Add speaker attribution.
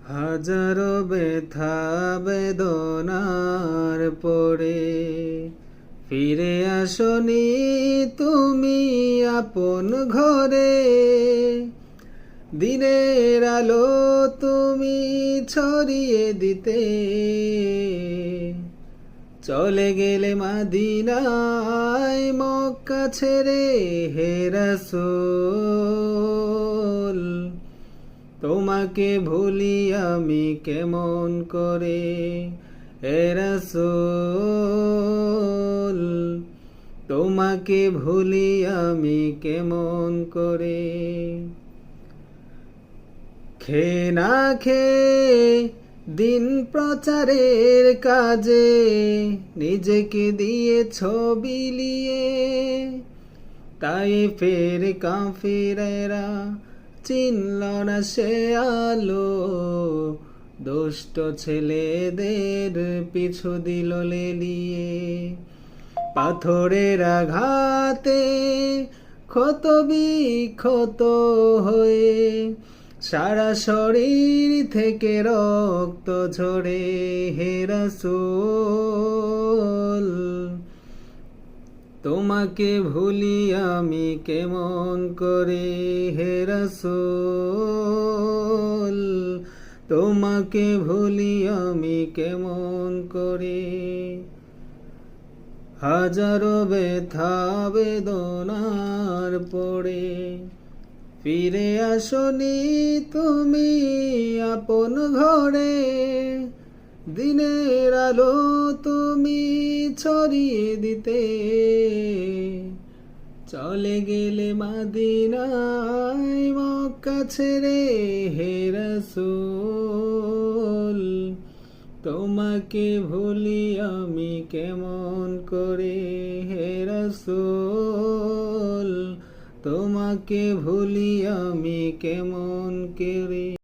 Speaker 1: হাজারো ব্যথা বেদনার পরে ফিরে আসনি তুমি আপন ঘরে। দিনের আলো তুমি ছড়িয়ে দিতে চলে গেলে মদিনায় মক্কা ছেড়ে। হে রাসূল তোমাকে ভুলি আমি কেমন করে। হে রাসূল তোমাকে ভুলি আমি কেমন করে। খেয়ে না খেয়ে দিন প্রচারের কাজে নিজেকে দিয়ে ছবি লিয়ে তায়েফের কাফিরেরা চিনল না সে আলো। দুষ্ট ছেলেদের পিছু দিল লেলিয়ে। পাথরের আঘাতে ক্ষত বিক্ষত হয়ে সারা শরীর থেকে রক্ত ঝরে। হে রাসূল তোমাকে ভুলি আমি কেমন করে। হে রাসূল তোমাকে ভুলি আমি কেমন করে। হাজারো ব্যথা বেদনার পরে ফিরে আসনি তুমি আপন ঘরে। দিনের আলো তুমি ছড়িয়ে দিতে চলে গেলে মদিনায় মক্কা ছেড়ে। হে রাসূল তোমাকে ভুলি আমি কেমন করে। হে রাসূল তোমাকে ভুলি আমি কেমন করে।